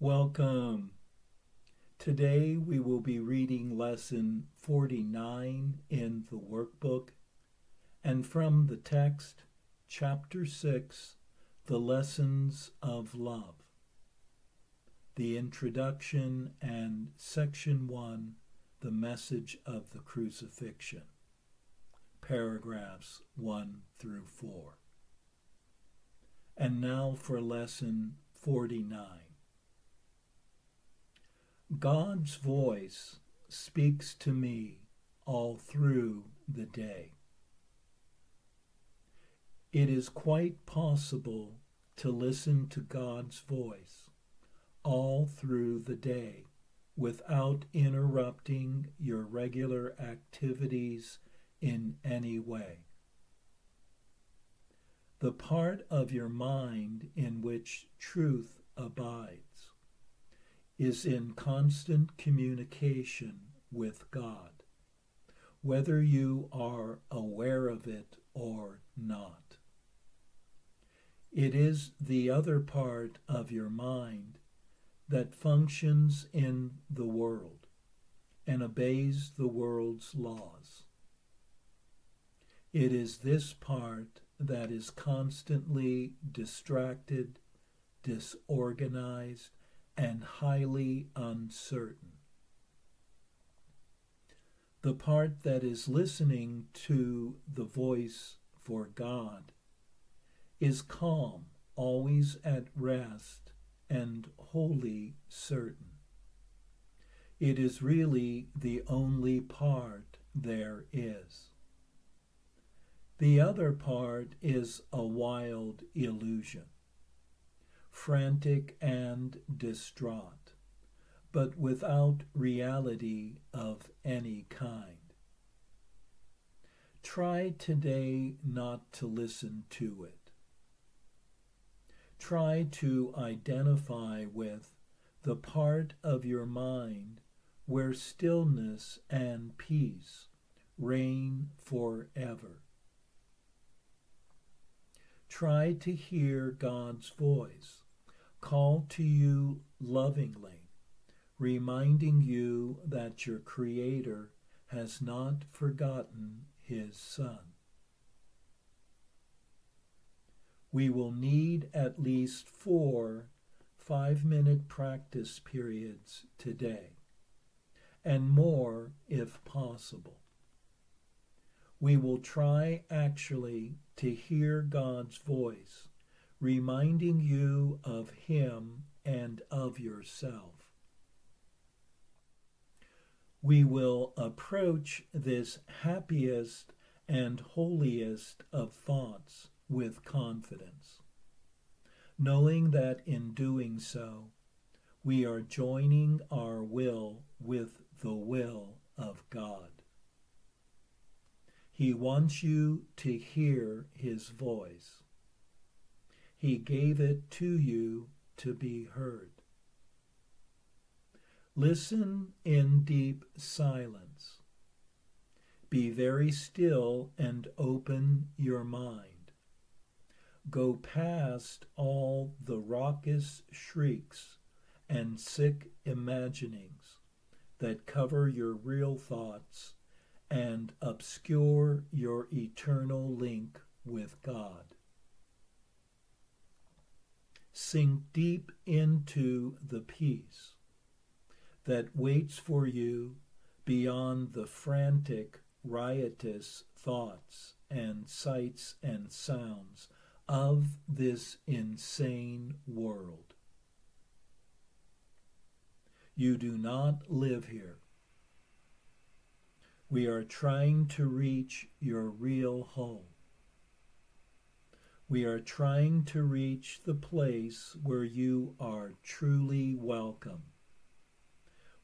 Welcome. Today we will be reading lesson 49 in the workbook and from the text, chapter 6, the lessons of love. The introduction and section 1, the message of the crucifixion. Paragraphs 1 through 4. And now for lesson 49. God's voice speaks to me all through the day. It is quite possible to listen to God's voice all through the day without interrupting your regular activities in any way. The part of your mind in which truth abides is in constant communication with God, whether you are aware of it or not. It is the other part of your mind that functions in the world and obeys the world's laws. It is this part that is constantly distracted, disorganized, and highly uncertain. The part that is listening to the voice for God is calm, always at rest, and wholly certain. It is really the only part there is. The other part is a wild illusion, frantic and distraught, but without reality of any kind. Try today not to listen to it. Try to identify with the part of your mind where stillness and peace reign forever. Try to hear God's voice call to you lovingly, reminding you that your Creator has not forgotten His Son. We will need at least 4 5-minute practice periods today, and more if possible. We will try actually to hear God's voice, reminding you of Him and of yourself. We will approach this happiest and holiest of thoughts with confidence, knowing that in doing so, we are joining our will with the will of God. He wants you to hear His voice. He gave it to you to be heard. Listen in deep silence. Be very still and open your mind. Go past all the raucous shrieks and sick imaginings that cover your real thoughts and obscure your eternal link with God. Sink deep into the peace that waits for you beyond the frantic, riotous thoughts and sights and sounds of this insane world. You do not live here. We are trying to reach your real home. We are trying to reach the place where you are truly welcome.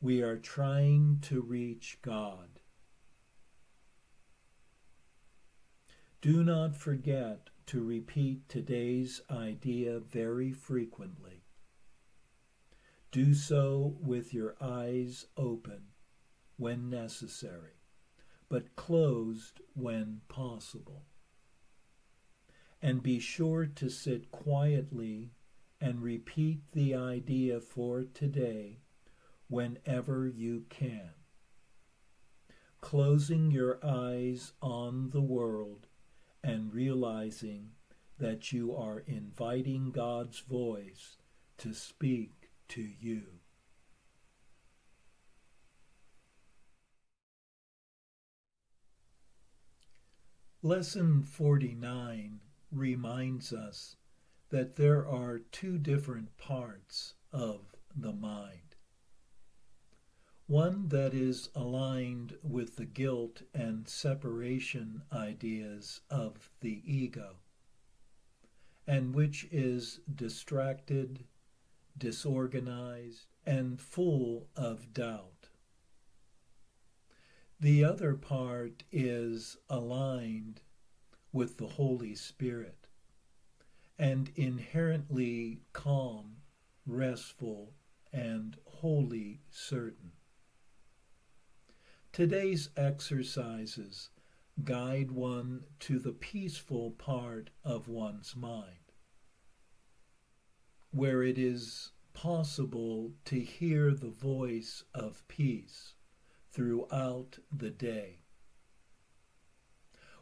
We are trying to reach God. Do not forget to repeat today's idea very frequently. Do so with your eyes open when necessary, but closed when possible. And be sure to sit quietly and repeat the idea for today whenever you can, closing your eyes on the world and realizing that you are inviting God's voice to speak to you. Lesson 49 reminds us that there are two different parts of the mind. One that is aligned with the guilt and separation ideas of the ego, and which is distracted, disorganized, and full of doubt. The other part is aligned with the Holy Spirit and inherently calm, restful, and wholly certain. Today's exercises guide one to the peaceful part of one's mind, where it is possible to hear the voice of peace throughout the day.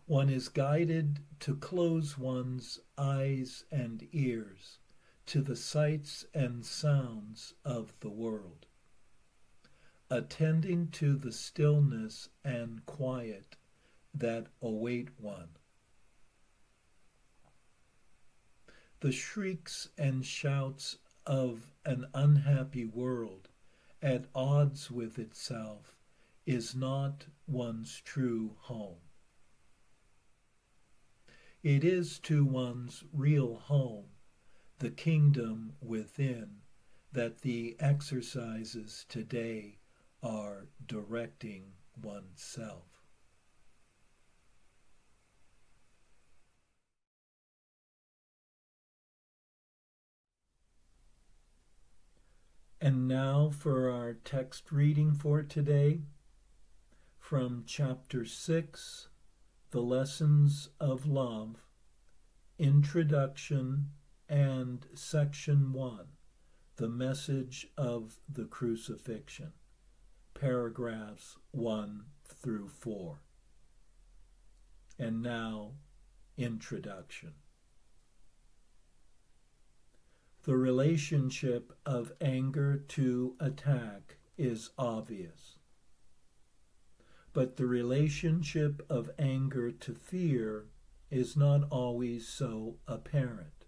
One is guided to close one's eyes and ears to the sights and sounds of the world, attending to the stillness and quiet that await one. The shrieks and shouts of an unhappy world at odds with itself is not one's true home. It is to one's real home, the kingdom within, that the exercises today are directing oneself. And now for our text reading for today, from chapter 6, The Lessons of Love, Introduction, and section 1, The Message of the Crucifixion, paragraphs 1 through 4. And now, introduction. The relationship of anger to attack is obvious. But the relationship of anger to fear is not always so apparent.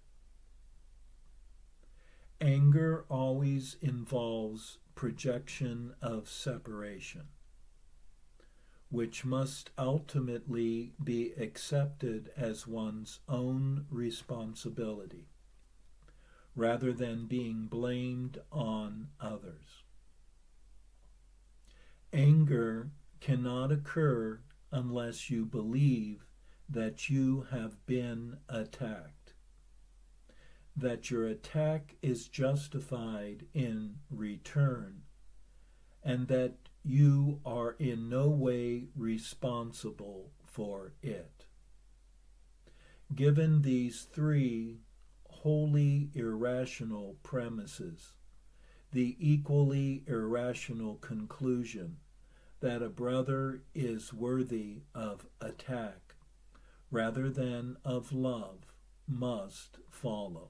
Anger always involves projection of separation, which must ultimately be accepted as one's own responsibility, rather than being blamed on others. Anger cannot occur unless you believe that you have been attacked, that your attack is justified in return, and that you are in no way responsible for it. Given these three wholly irrational premises, the equally irrational conclusion that a brother is worthy of attack rather than of love must follow.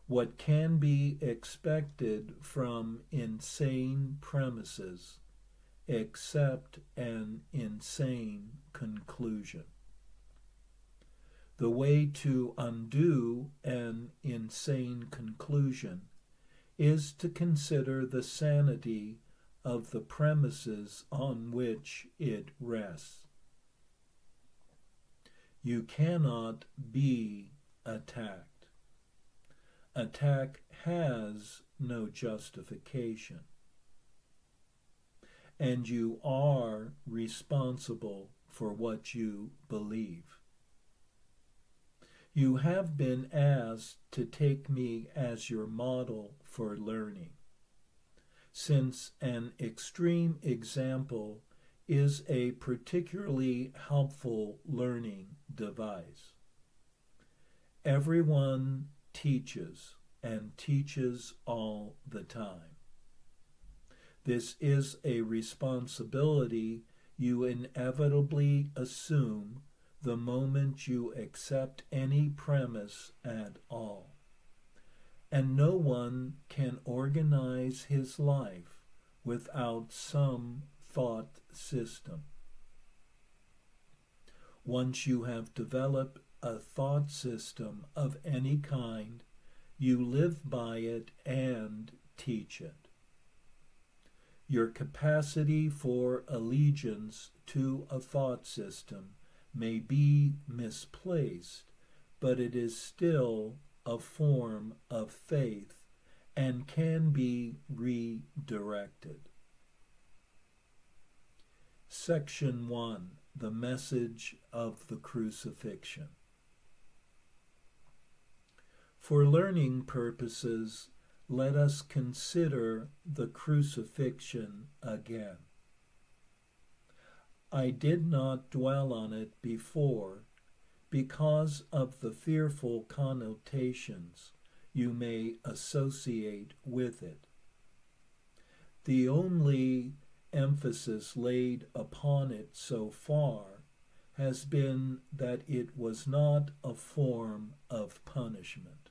What can be expected from insane premises except an insane conclusion? The way to undo an insane conclusion is to consider the sanity of the premises on which it rests. You cannot be attacked. Attack has no justification. And you are responsible for what you believe. You have been asked to take me as your model for learning, since an extreme example is a particularly helpful learning device. Everyone teaches, and teaches all the time. This is a responsibility you inevitably assume the moment you accept any premise at all. And no one can organize his life without some thought system. Once you have developed a thought system of any kind, you live by it and teach it. Your capacity for allegiance to a thought system may be misplaced, but it is still a form of faith and can be redirected. Section 1. The Message of the Crucifixion. For learning purposes, let us consider the crucifixion again. I did not dwell on it before because of the fearful connotations you may associate with it. The only emphasis laid upon it so far has been that it was not a form of punishment.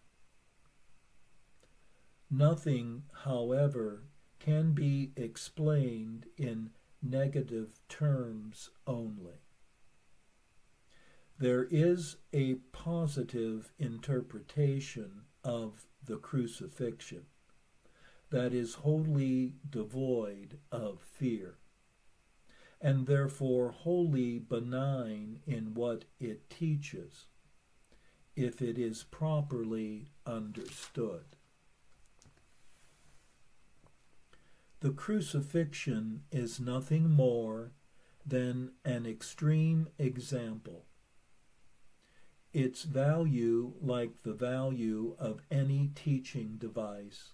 Nothing, however, can be explained in negative terms only. There is a positive interpretation of the crucifixion that is wholly devoid of fear, and therefore wholly benign in what it teaches, if it is properly understood. The crucifixion is nothing more than an extreme example. Its value, like the value of any teaching device,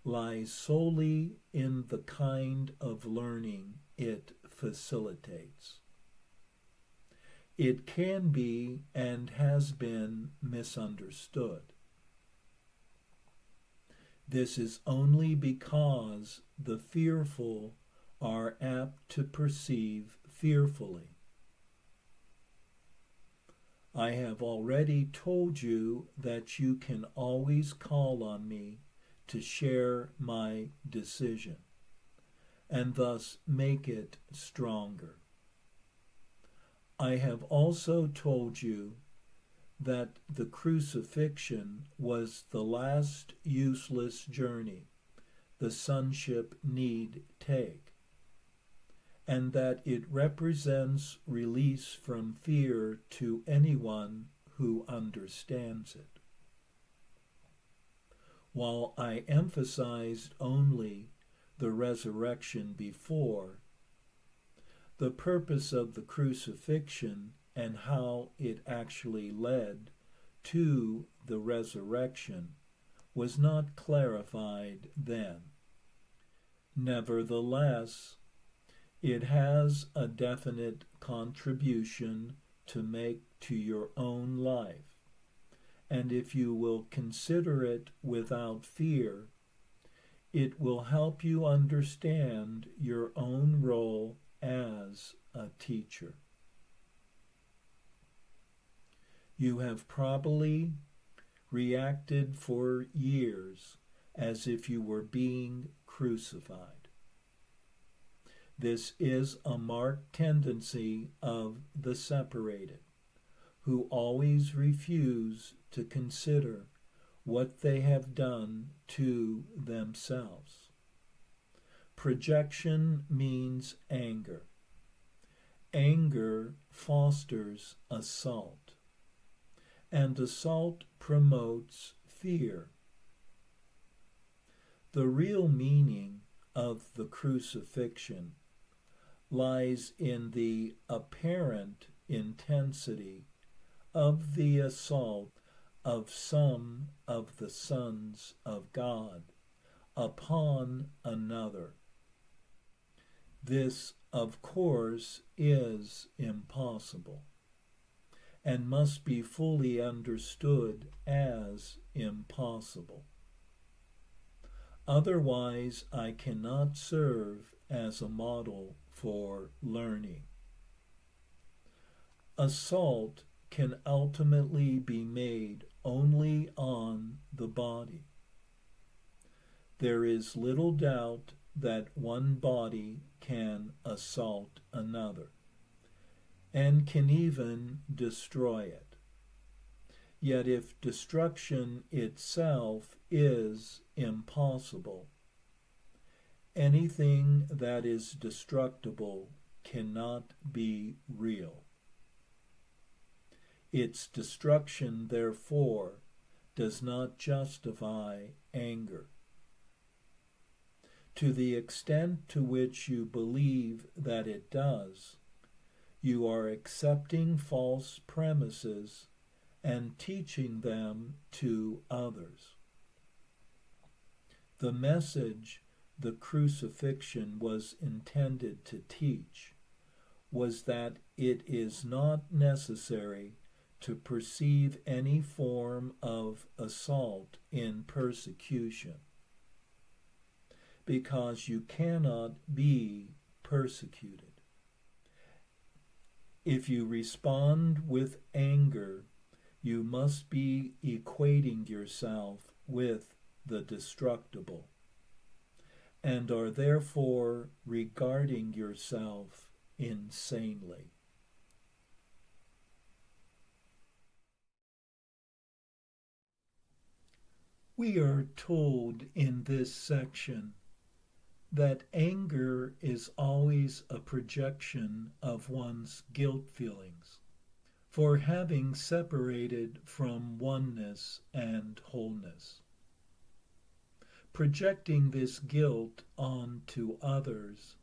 lies solely in the kind of learning it facilitates. It can be and has been misunderstood. This is only because the fearful are apt to perceive fearfully. I have already told you that you can always call on me to share my decision, and thus make it stronger. I have also told you that the crucifixion was the last useless journey the sonship need take, and that it represents release from fear to anyone who understands it. While I emphasized only the resurrection before, the purpose of the crucifixion and how it actually led to the resurrection was not clarified then. Nevertheless, it has a definite contribution to make to your own life, and if you will consider it without fear, it will help you understand your own role as a teacher. You have probably reacted for years as if you were being crucified. This is a marked tendency of the separated, who always refuse to consider what they have done to themselves. Projection means anger. Anger fosters assault, and assault promotes fear. The real meaning of the crucifixion lies in the apparent intensity of the assault of some of the sons of God upon another. This, of course, is impossible, and must be fully understood as impossible. Otherwise, I cannot serve as a model for learning. Assault can ultimately be made only on the body. There is little doubt that one body can assault another, and can even destroy it. Yet if destruction itself is impossible, anything that is destructible cannot be real. Its destruction, therefore, does not justify anger. To the extent to which you believe that it does, you are accepting false premises and teaching them to others. The message the crucifixion was intended to teach was that it is not necessary to perceive any form of assault in persecution, because you cannot be persecuted. If you respond with anger, you must be equating yourself with the destructible, and are therefore regarding yourself insanely. We are told in this section that anger is always a projection of one's guilt feelings for having separated from oneness and wholeness. Projecting this guilt onto others,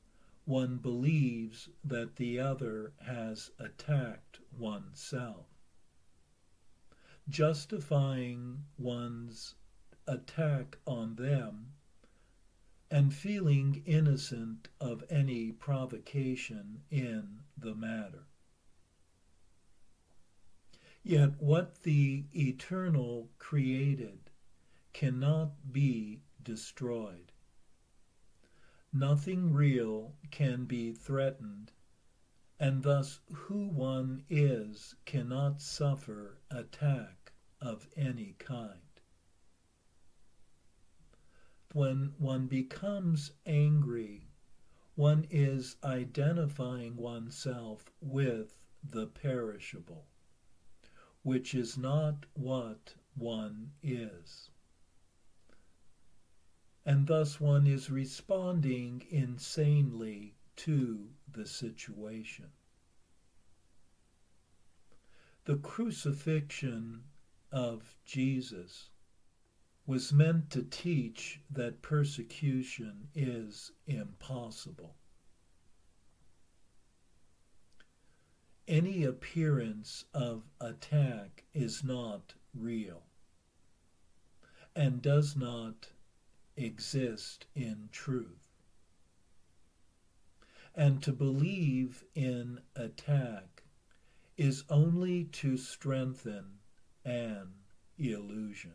one believes that the other has attacked oneself. Justifying one's attack on them and feeling innocent of any provocation in the matter. Yet what the eternal created cannot be destroyed. Nothing real can be threatened, and thus who one is cannot suffer attack of any kind. When one becomes angry, one is identifying oneself with the perishable, which is not what one is. And thus one is responding insanely to the situation. The crucifixion of Jesus was meant to teach that persecution is impossible. Any appearance of attack is not real and does not exist in truth. And to believe in attack is only to strengthen an illusion.